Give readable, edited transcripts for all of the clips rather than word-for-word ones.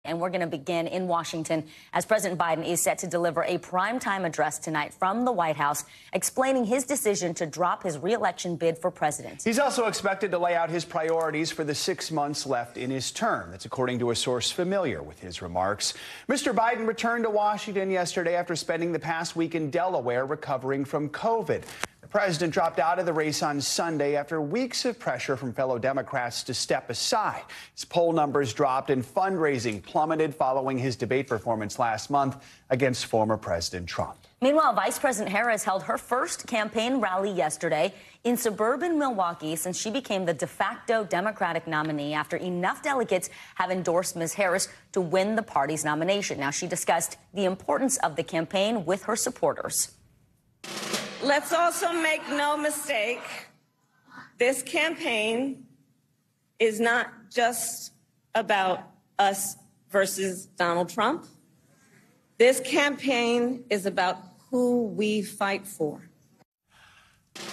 And we're going to begin in Washington as President Biden is set to deliver a primetime address tonight from the White House, explaining his decision to drop his re-election bid for president. He's also expected to lay out his priorities for the 6 months left in his term. That's according to a source familiar with his remarks. Mr. Biden returned to Washington yesterday after spending the past week in Delaware recovering from COVID. The president dropped out of the race on Sunday after weeks of pressure from fellow Democrats to step aside. His poll numbers dropped and fundraising plummeted following his debate performance last month against former President Trump. Meanwhile, Vice President Harris held her first campaign rally yesterday in suburban Milwaukee since she became the de facto Democratic nominee after enough delegates have endorsed Ms. Harris to win the party's nomination. Now, she discussed the importance of the campaign with her supporters. Let's also make no mistake, this campaign is not just about us versus Donald Trump. This campaign is about who we fight for.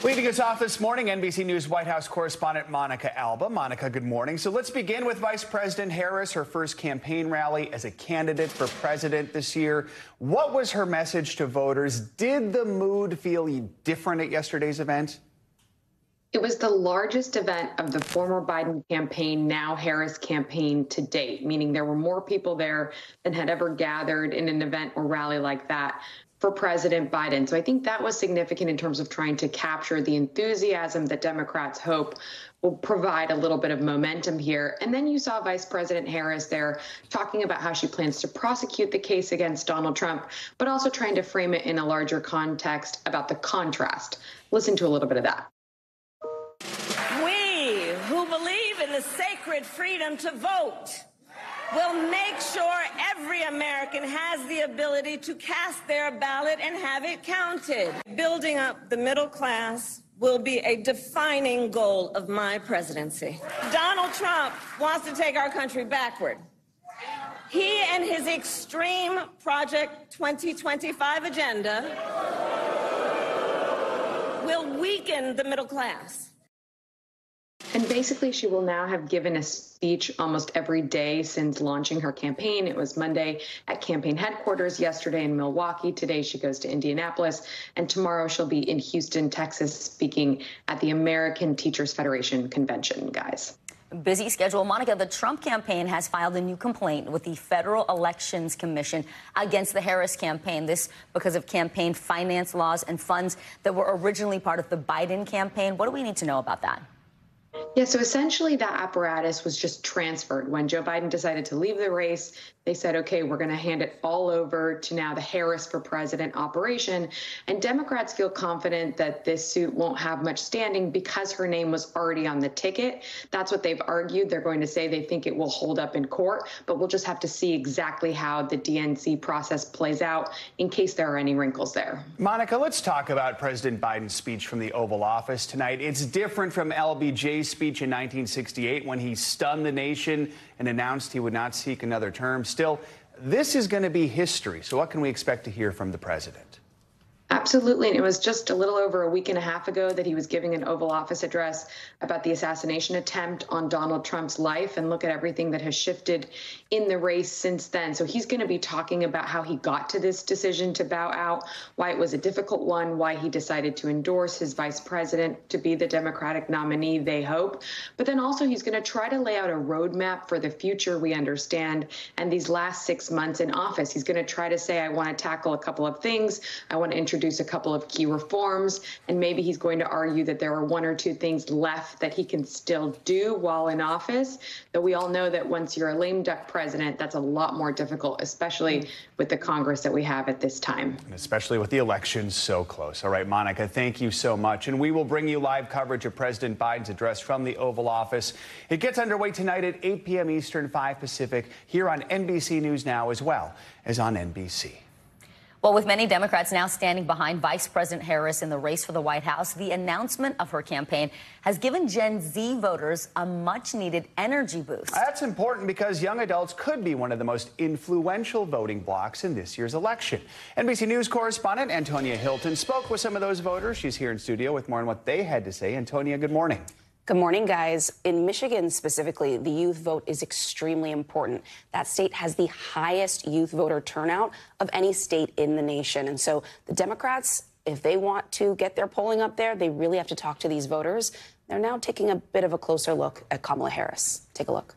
Leading us off this morning, NBC News White House correspondent Monica Alba. Monica, good morning. So let's begin with Vice President Harris, her first campaign rally as a candidate for president this year. What was her message to voters? Did the mood feel different at yesterday's event? It was the largest event of the former Biden campaign, now Harris campaign to date, meaning there were more people there than had ever gathered in an event or rally like that for President Biden. So I think that was significant in terms of trying to capture the enthusiasm that Democrats hope will provide a little bit of momentum here. And then you saw Vice President Harris there talking about how she plans to prosecute the case against Donald Trump, but also trying to frame it in a larger context about the contrast. Listen to a little bit of that. We who believe in the sacred freedom to vote will make sure every American has the ability to cast their ballot and have it counted. Building up the middle class will be a defining goal of my presidency. Donald Trump wants to take our country backward. He and his extreme Project 2025 agenda will weaken the middle class. And basically, she will now have given a speech almost every day since launching her campaign. It was Monday at campaign headquarters, yesterday in Milwaukee. Today she goes to Indianapolis, and tomorrow she'll be in Houston, Texas, speaking at the American Teachers Federation convention, guys. Busy schedule. Monica, the Trump campaign has filed a new complaint with the Federal Elections Commission against the Harris campaign. This because of campaign finance laws and funds that were originally part of the Biden campaign. What do we need to know about that? Yeah, so essentially that apparatus was just transferred. When Joe Biden decided to leave the race, they said, OK, we're going to hand it all over to now the Harris for President operation. And Democrats feel confident that this suit won't have much standing because her name was already on the ticket. That's what they've argued. They're going to say they think it will hold up in court, but we'll just have to see exactly how the D-N.J process plays out in case there are any wrinkles there. Monica, let's talk about President Biden's speech from the Oval Office tonight. It's different from LBJ's speech in 1968 when he stunned the nation and announced he would not seek another term. Still, this is going to be history. So what can we expect to hear from the president? Absolutely. And it was just a little over a week and a half ago that he was giving an Oval Office address about the assassination attempt on Donald Trump's life, and look at everything that has shifted in the race since then. So he's going to be talking about how he got to this decision to bow out, why it was a difficult one, why he decided to endorse his vice president to be the Democratic nominee, they hope. But then also he's going to try to lay out a roadmap for the future, we understand, and these last 6 months in office. He's going to try to say, I want to tackle a couple of things. I want to introduce a couple of key reforms, and maybe he's going to argue that there are one or two things left that he can still do while in office. Though we all know that once you're a lame duck president, that's a lot more difficult, especially with the Congress that we have at this time. And especially with the elections so close. All right, Monica, thank you so much. And we will bring you live coverage of President Biden's address from the Oval Office. It gets underway tonight at 8 p.m. Eastern, 5 Pacific, here on NBC News Now as well as on NBC. Well, with many Democrats now standing behind Vice President Harris in the race for the White House, the announcement of her campaign has given Gen Z voters a much-needed energy boost. That's important because young adults could be one of the most influential voting blocs in this year's election. NBC News correspondent Antonia Hilton spoke with some of those voters. She's here in studio with more on what they had to say. Antonia, good morning. Good morning, guys. In Michigan specifically, the youth vote is extremely important. That state has the highest youth voter turnout of any state in the nation. And so the Democrats, if they want to get their polling up there, they really have to talk to these voters. They're now taking a bit of a closer look at Kamala Harris. Take a look.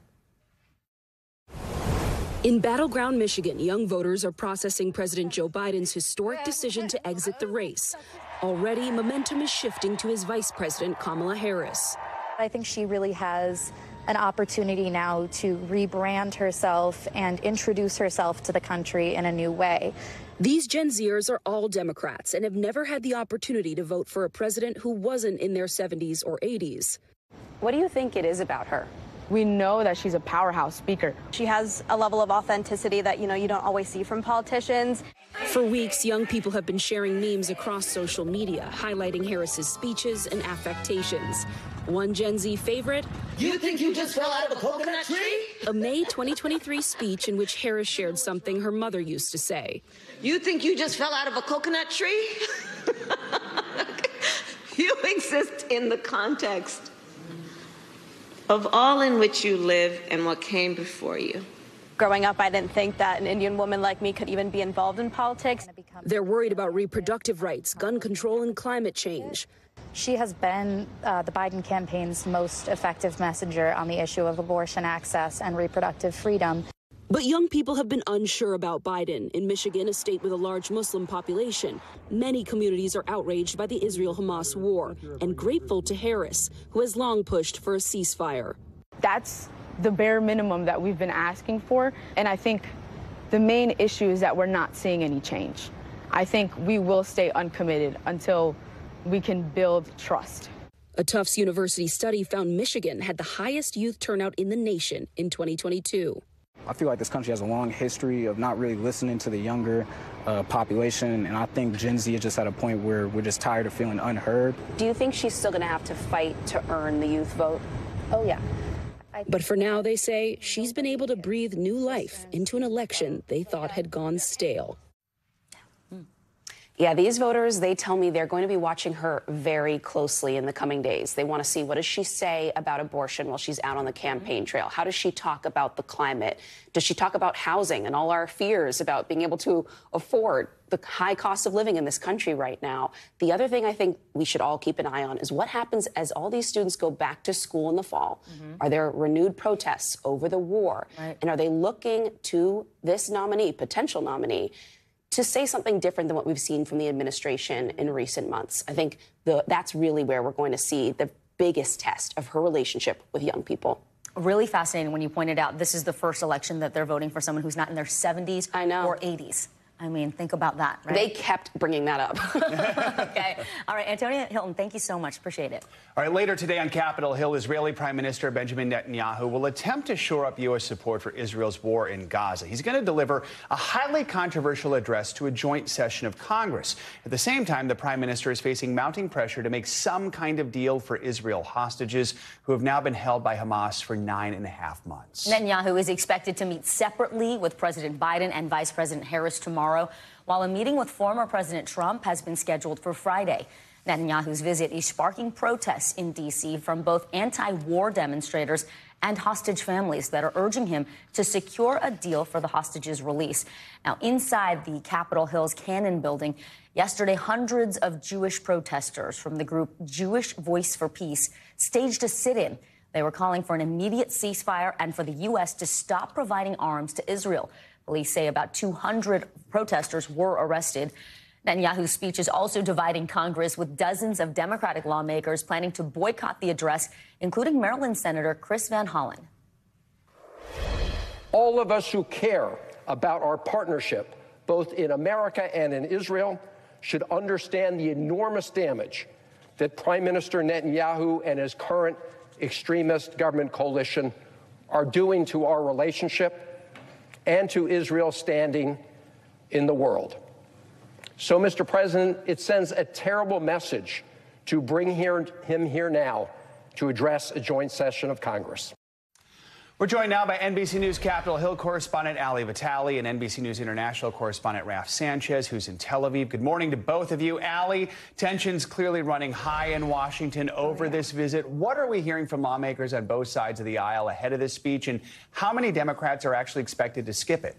In battleground Michigan, young voters are processing President Joe Biden's historic decision to exit the race. Already, momentum is shifting to his vice president, Kamala Harris. I think she really has an opportunity now to rebrand herself and introduce herself to the country in a new way. These Gen Zers are all Democrats and have never had the opportunity to vote for a president who wasn't in their 70s or 80s. What do you think it is about her? We know that she's a powerhouse speaker. She has a level of authenticity that, you don't always see from politicians. For weeks, young people have been sharing memes across social media, highlighting Harris's speeches and affectations. One Gen Z favorite? You think you just fell out of a coconut tree? A May 2023 speech in which Harris shared something her mother used to say. You think you just fell out of a coconut tree? You exist in the context of all in which you live and what came before you. Growing up, I didn't think that an Indian woman like me could even be involved in politics. They're worried about reproductive rights, gun control, and climate change. She has been the Biden campaign's most effective messenger on the issue of abortion access and reproductive freedom. But young people have been unsure about Biden. In Michigan, a state with a large Muslim population, many communities are outraged by the Israel-Hamas war and grateful to Harris, who has long pushed for a ceasefire. That's the bare minimum that we've been asking for. And I think the main issue is that we're not seeing any change. I think we will stay uncommitted until we can build trust. A Tufts University study found Michigan had the highest youth turnout in the nation in 2022. I feel like this country has a long history of not really listening to the younger population, and I think Gen Z is just at a point where we're just tired of feeling unheard. Do you think she's still going to have to fight to earn the youth vote? Oh, yeah. But for now, they say, she's been able to breathe new life into an election they thought had gone stale. Yeah, these voters, they tell me they're going to be watching her very closely in the coming days. They want to see, what does she say about abortion while she's out on the campaign trail? How does she talk about the climate? Does she talk about housing and all our fears about being able to afford the high cost of living in this country right now? The other thing I think we should all keep an eye on is what happens as all these students go back to school in the fall. Are there renewed protests over the war? Right. And are they looking to this nominee, potential nominee, to say something different than what we've seen from the administration in recent months? I think that's really where we're going to see the biggest test of her relationship with young people. Really fascinating when you pointed out this is the first election that they're voting for someone who's not in their 70s or 80s. I mean, think about that, right? They kept bringing that up. Okay. All right, Antonia Hilton, thank you so much. Appreciate it. All right, later today on Capitol Hill, Israeli Prime Minister Benjamin Netanyahu will attempt to shore up U.S. support for Israel's war in Gaza. He's going to deliver a highly controversial address to a joint session of Congress. At the same time, the Prime Minister is facing mounting pressure to make some kind of deal for Israel hostages who have now been held by Hamas for 9.5 months. Netanyahu is expected to meet separately with President Biden and Vice President Harris tomorrow, while a meeting with former President Trump has been scheduled for Friday. Netanyahu's visit is sparking protests in D.C. from both anti-war demonstrators and hostage families that are urging him to secure a deal for the hostages' release. Now, inside the Capitol Hill's Cannon building, yesterday, hundreds of Jewish protesters from the group Jewish Voice for Peace staged a sit-in. They were calling for an immediate ceasefire and for the U.S. to stop providing arms to Israel. Police say about 200 protesters were arrested. Netanyahu's speech is also dividing Congress, with dozens of Democratic lawmakers planning to boycott the address, including Maryland Senator Chris Van Hollen. All of us who care about our partnership, both in America and in Israel, should understand the enormous damage that Prime Minister Netanyahu and his current extremist government coalition are doing to our relationship and to Israel's standing in the world. So, Mr. President, it sends a terrible message to bring him here now to address a joint session of Congress. We're joined now by NBC News Capitol Hill correspondent Ali Vitale and NBC News International correspondent Raf Sanchez, who's in Tel Aviv. Good morning to both of you. Ali, tensions clearly running high in Washington over this visit. What are we hearing from lawmakers on both sides of the aisle ahead of this speech, and how many Democrats are actually expected to skip it?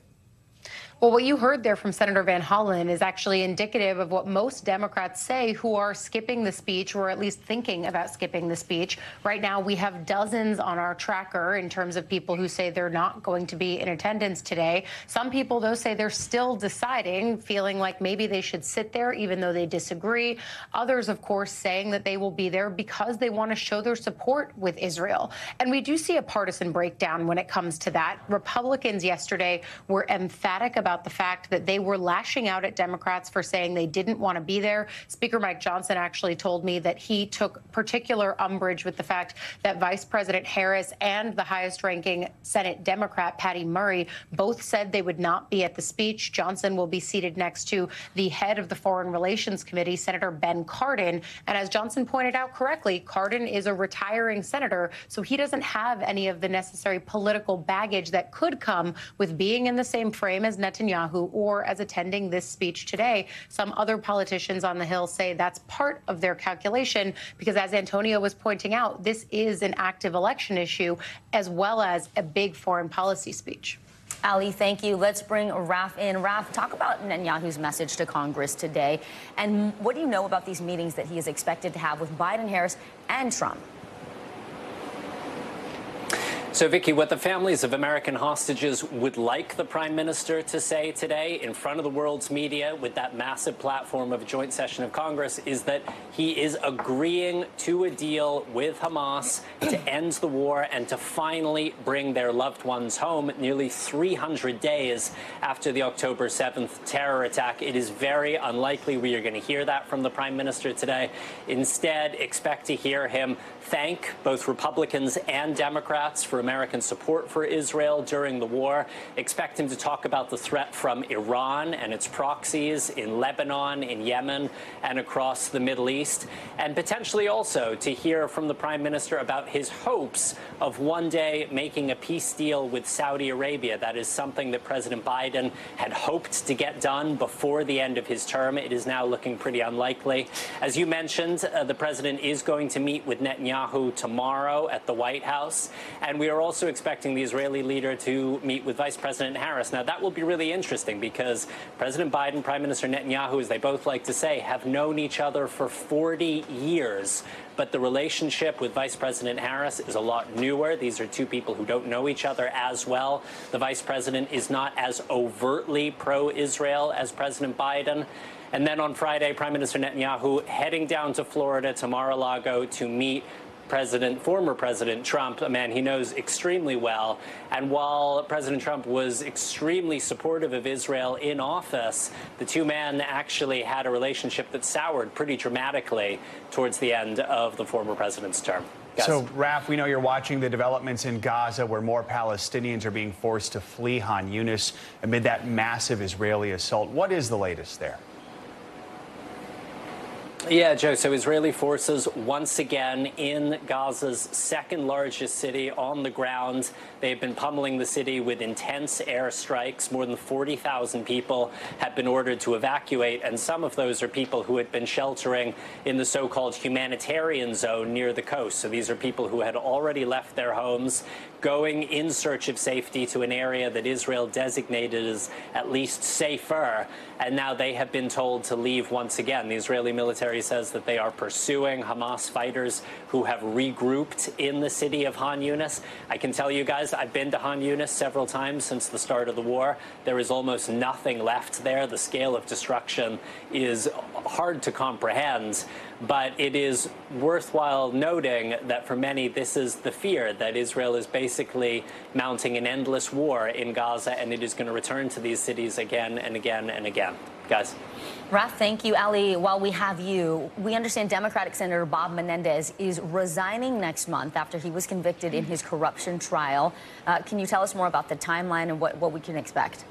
Well, what you heard there from Senator Van Hollen is actually indicative of what most Democrats say who are skipping the speech, or at least thinking about skipping the speech. Right now, we have dozens on our tracker in terms of people who say they're not going to be in attendance today. Some people, though, say they're still deciding, feeling like maybe they should sit there even though they disagree. Others, of course, saying that they will be there because they want to show their support with Israel. And we do see a partisan breakdown when it comes to that. Republicans yesterday were emphatic about the fact that they were lashing out at Democrats for saying they didn't want to be there. Speaker Mike Johnson actually told me that he took particular umbrage with the fact that Vice President Harris and the highest-ranking Senate Democrat, Patty Murray, both said they would not be at the speech. Johnson will be seated next to the head of the Foreign Relations Committee, Senator Ben Cardin. And as Johnson pointed out correctly, Cardin is a retiring senator, so he doesn't have any of the necessary political baggage that could come with being in the same frame as Netanyahu or as attending this speech today. Some other politicians on the Hill say that's part of their calculation because, as Antonio was pointing out, this is an active election issue as well as a big foreign policy speech. Ali, thank you. Let's bring Raf in. Raf, talk about Netanyahu's message to Congress today. And what do you know about these meetings that he is expected to have with Biden, Harris, and Trump? So, Vicky, what the families of American hostages would like the prime minister to say today in front of the world's media with that massive platform of a joint session of Congress is that he is agreeing to a deal with Hamas to end the war and to finally bring their loved ones home nearly 300 days after the October 7th terror attack. It is very unlikely we are going to hear that from the prime minister today. Instead, expect to hear him thank both Republicans and Democrats for American support for Israel during the war. Expect him to talk about the threat from Iran and its proxies in Lebanon, in Yemen, and across the Middle East. And potentially also to hear from the prime minister about his hopes of one day making a peace deal with Saudi Arabia. That is something that President Biden had hoped to get done before the end of his term. It is now looking pretty unlikely. As you mentioned, the president is going to meet with Netanyahu tomorrow at the White House. And we are also expecting the Israeli leader to meet with Vice President Harris. Now, that will be really interesting because President Biden, Prime Minister Netanyahu, as they both like to say, have known each other for 40 years. But the relationship with Vice President Harris is a lot newer. These are two people who don't know each other as well. The vice president is not as overtly pro-Israel as President Biden. And then on Friday, Prime Minister Netanyahu heading down to Florida, to Mar-a-Lago, to meet former President Trump, a man he knows extremely well. And while President Trump was extremely supportive of Israel in office, the two men actually had a relationship that soured pretty dramatically towards the end of the former president's term. Guys. So, Raf, we know you're watching the developments in Gaza where more Palestinians are being forced to flee Khan Yunis amid that massive Israeli assault. What is the latest there? Yeah, Joe, so Israeli forces once again in Gaza's second largest city on the ground. They've been pummeling the city with intense airstrikes. More than 40,000 people have been ordered to evacuate, and some of those are people who had been sheltering in the so-called humanitarian zone near the coast. So these are people who had already left their homes, going in search of safety to an area that Israel designated as at least safer. And now they have been told to leave once again. The Israeli military says that they are pursuing Hamas fighters who have regrouped in the city of Khan Yunis. I can tell you guys, I've been to Khan Yunis several times since the start of the war. There is almost nothing left there. The scale of destruction is hard to comprehend. But it is worthwhile noting that for many, this is the fear that Israel is basically mounting an endless war in Gaza, and it is going to return to these cities again and again and again. Guys. Raf, thank you. Ali, while we have you, we understand Democratic Senator Bob Menendez is resigning next month after he was convicted in his corruption trial. Can you tell us more about the timeline and what we can expect?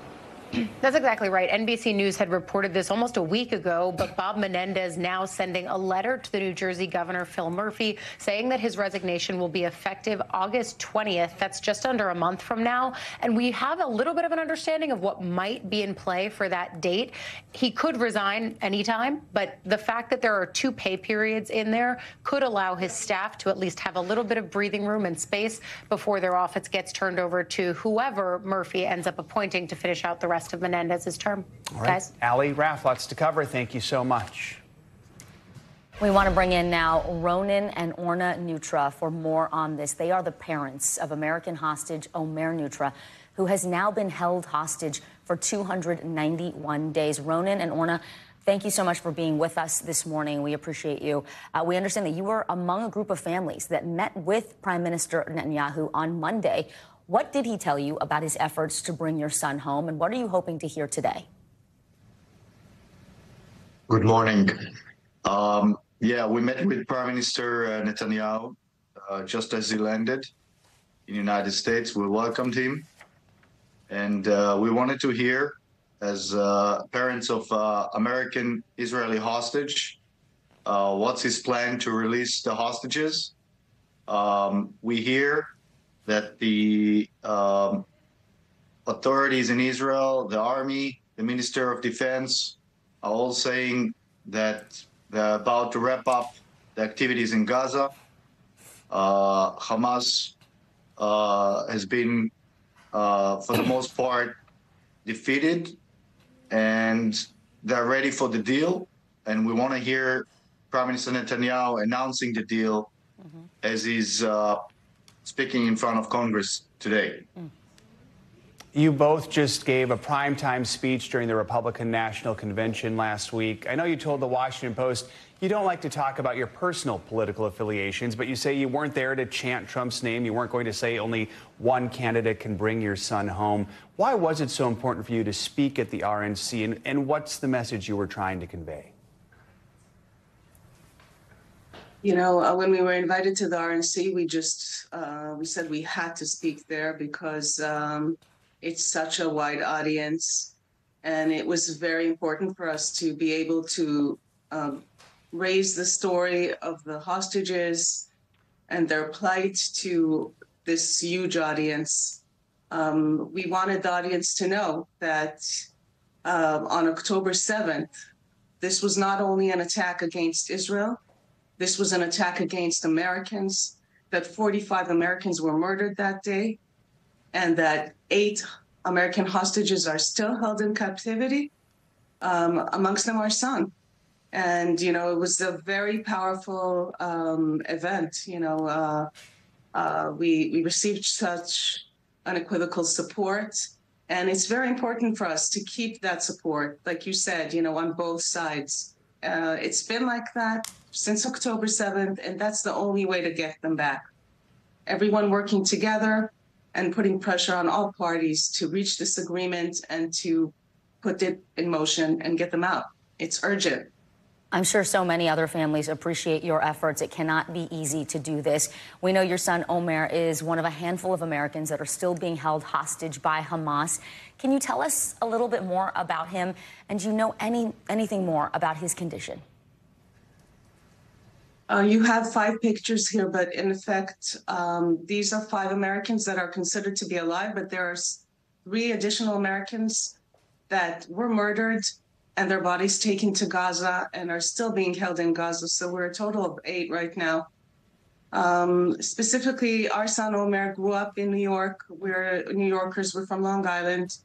That's exactly right. NBC News had reported this almost a week ago, but Bob Menendez now sending a letter to the New Jersey Governor Phil Murphy saying that his resignation will be effective August 20th. That's just under a month from now. And we have a little bit of an understanding of what might be in play for that date. He could resign anytime, but the fact that there are 2 pay periods in there could allow his staff to at least have a little bit of breathing room and space before their office gets turned over to whoever Murphy ends up appointing to finish out the rest of Menendez's term. All right. Guys. Allie Raff, lots to cover. Thank you so much. We want to bring in now Ronen and Orna Nutra for more on this. They are the parents of American hostage Omer Nutra, who has now been held hostage for 291 days. Ronen and Orna, thank you so much for being with us this morning. We appreciate you. We understand that you were among a group of families that met with Prime Minister Netanyahu on Monday. What did he tell you about his efforts to bring your son home, and what are you hoping to hear today? Good morning. Yeah, we met with Prime Minister Netanyahu just as he landed in the United States. We welcomed him, and we wanted to hear, as parents of American Israeli hostage, what's his plan to release the hostages. We hear that the authorities in Israel, the army, the Minister of Defense are all saying that they're about to wrap up the activities in Gaza. Hamas has been, for the most part, defeated, and they're ready for the deal. And we want to hear Prime Minister Netanyahu announcing the deal as he's speaking in front of Congress today. You both just gave a primetime speech during the Republican National Convention last week. I know you told the Washington Post you don't like to talk about your personal political affiliations, but you say you weren't there to chant Trump's name. You weren't going to say only one candidate can bring your son home. Why was it so important for you to speak at the RNC, and what's the message you were trying to convey? You know, when we were invited to the RNC, we said we had to speak there because it's such a wide audience, and it was very important for us to be able to raise the story of the hostages and their plight to this huge audience. We wanted the audience to know that on October 7th, this was not only an attack against Israel, this was an attack against Americans, that 45 Americans were murdered that day, and that 8 American hostages are still held in captivity, amongst them our son. And, you know, it was a very powerful event. You know, we received such unequivocal support, and it's very important for us to keep that support, like you said, you know, on both sides. It's been like that since October 7th, and that's the only way to get them back. Everyone working together and putting pressure on all parties to reach this agreement and to put it in motion and get them out. It's urgent. I'm sure so many other families appreciate your efforts. It cannot be easy to do this. We know your son, Omer, is one of a handful of Americans that are still being held hostage by Hamas. Can you tell us a little bit more about him? And do you know anything more about his condition? You have 5 pictures here, but in effect, these are 5 Americans that are considered to be alive, but there are 3 additional Americans that were murdered and their bodies taken to Gaza and are still being held in Gaza. So we're a total of 8 right now. Specifically, our son Omer grew up in New York. We're New Yorkers. We're from Long Island.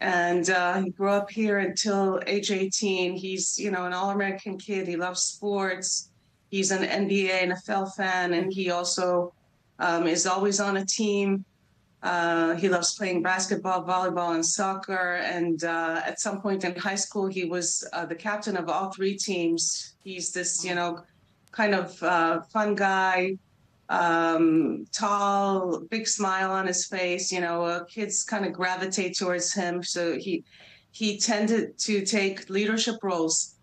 And he grew up here until age 18. He's, you know, an all-American kid. He loves sports. He's an NBA, NFL fan, and he also is always on a team. He loves playing basketball, volleyball, and soccer. And at some point in high school, he was the captain of all 3 teams. He's this, you know, kind of fun guy, tall, big smile on his face. You know, kids kind of gravitate towards him. So he tended to take leadership roles.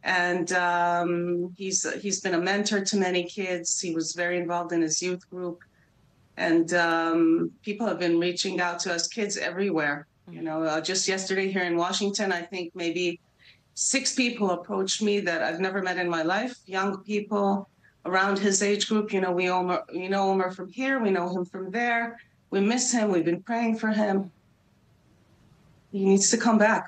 And he's been a mentor to many kids. He was very involved in his youth group. And people have been reaching out to us, kids everywhere, You know, just yesterday here in Washington, I think maybe 6 people approached me that I've never met in my life, young people around his age group. You know, we know Omar from here, we know him from there. We miss him, we've been praying for him. He needs to come back.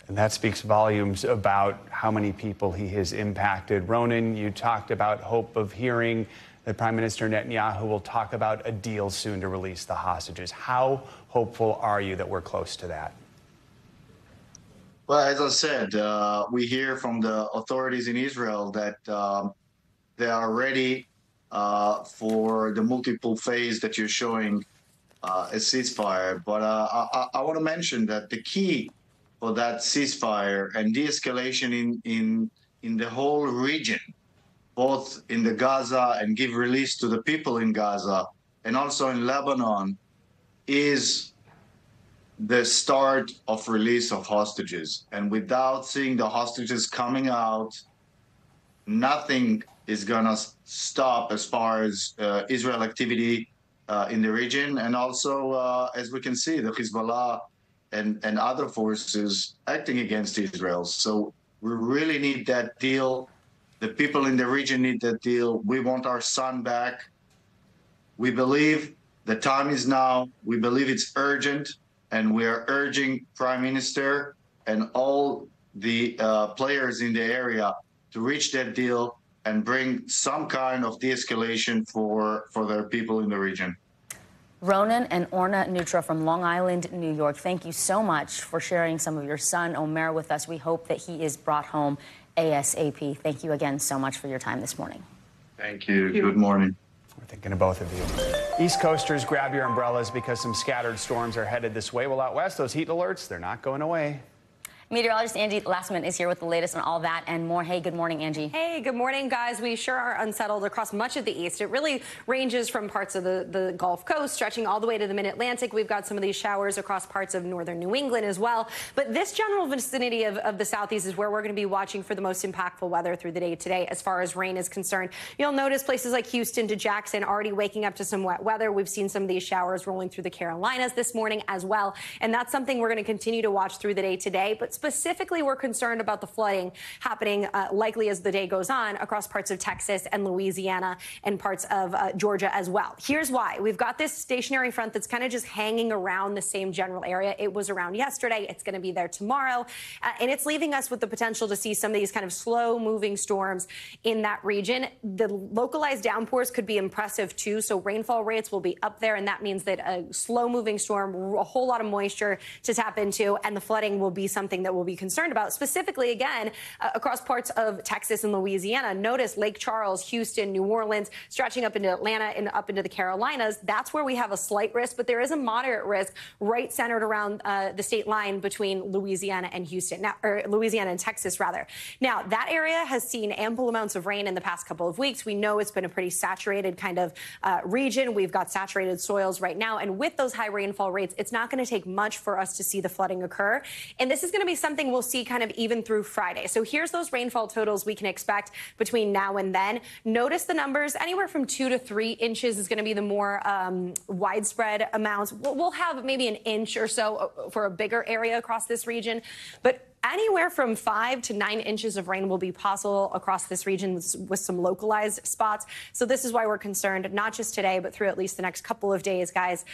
And that speaks volumes about how many people he has impacted. Ronan, you talked about hope of hearing that Prime Minister Netanyahu will talk about a deal soon to release the hostages. How hopeful are you that we're close to that? Well, as I said, we hear from the authorities in Israel that they are ready for the multiple phase that you're showing a ceasefire. But I want to mention that the key for that ceasefire and de-escalation in the whole region, both in the Gaza and give release to the people in Gaza and also in Lebanon, is the start of release of hostages. And without seeing the hostages coming out, nothing is gonna stop as far as Israel activity in the region. And also, as we can see, the Hezbollah and other forces acting against Israel. So we really need that deal. The people in the region need that deal. We want our son back. We believe the time is now. We believe it's urgent. And we are urging Prime Minister and all the players in the area to reach that deal and bring some kind of de-escalation for their people in the region. Ronan and Orna Nutra from Long Island, New York, thank you so much for sharing some of your son, Omer, with us. We hope that he is brought home ASAP. Thank you again so much for your time this morning. Thank you. Good morning. We're thinking of both of you. East Coasters, grab your umbrellas because some scattered storms are headed this way. Well, out west, those heat alerts, they're not going away. Meteorologist Angie Lastman is here with the latest on all that and more. Hey, good morning, Angie. Hey, good morning, guys. We sure are unsettled across much of the east. It really ranges from parts of the Gulf Coast, stretching all the way to the mid-Atlantic. We've got some of these showers across parts of northern New England as well. But this general vicinity of the southeast is where we're going to be watching for the most impactful weather through the day today as far as rain is concerned. You'll notice places like Houston to Jackson already waking up to some wet weather. We've seen some of these showers rolling through the Carolinas this morning as well. And that's something we're going to continue to watch through the day today. But specifically, we're concerned about the flooding happening likely as the day goes on across parts of Texas and Louisiana and parts of Georgia as well. Here's why. We've got this stationary front that's kind of just hanging around the same general area. It was around yesterday. It's going to be there tomorrow. And it's leaving us with the potential to see some of these kind of slow moving storms in that region. The localized downpours could be impressive too. So rainfall rates will be up there. And that means that a slow moving storm, a whole lot of moisture to tap into, and the flooding will be something that we'll be concerned about. Specifically, again, across parts of Texas and Louisiana. Notice Lake Charles, Houston, New Orleans, stretching up into Atlanta and up into the Carolinas. That's where we have a slight risk, but there is a moderate risk right centered around the state line between Louisiana and Houston, or Louisiana and Texas, rather. Now, that area has seen ample amounts of rain in the past couple of weeks. We know it's been a pretty saturated kind of region. We've got saturated soils right now. And with those high rainfall rates, it's not going to take much for us to see the flooding occur. And this is going to be something we'll see kind of even through Friday. So here's those rainfall totals we can expect between now and then. Notice the numbers, anywhere from 2 to 3 inches is going to be the more widespread amounts. We'll have maybe an inch or so for a bigger area across this region, but anywhere from 5 to 9 inches of rain will be possible across this region with some localized spots. So this is why we're concerned, not just today, but through at least the next couple of days, guys,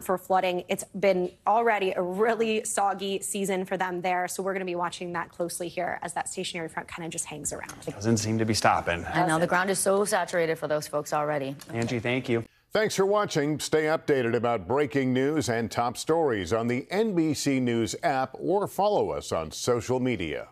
for flooding. It's been already a really soggy season for them there. So we're going to be watching that closely here as that stationary front kind of just hangs around. Doesn't seem to be stopping. I know the ground is so saturated for those folks already. Angie, thank you. Thanks for watching. Stay updated about breaking news and top stories on the NBC News app or follow us on social media.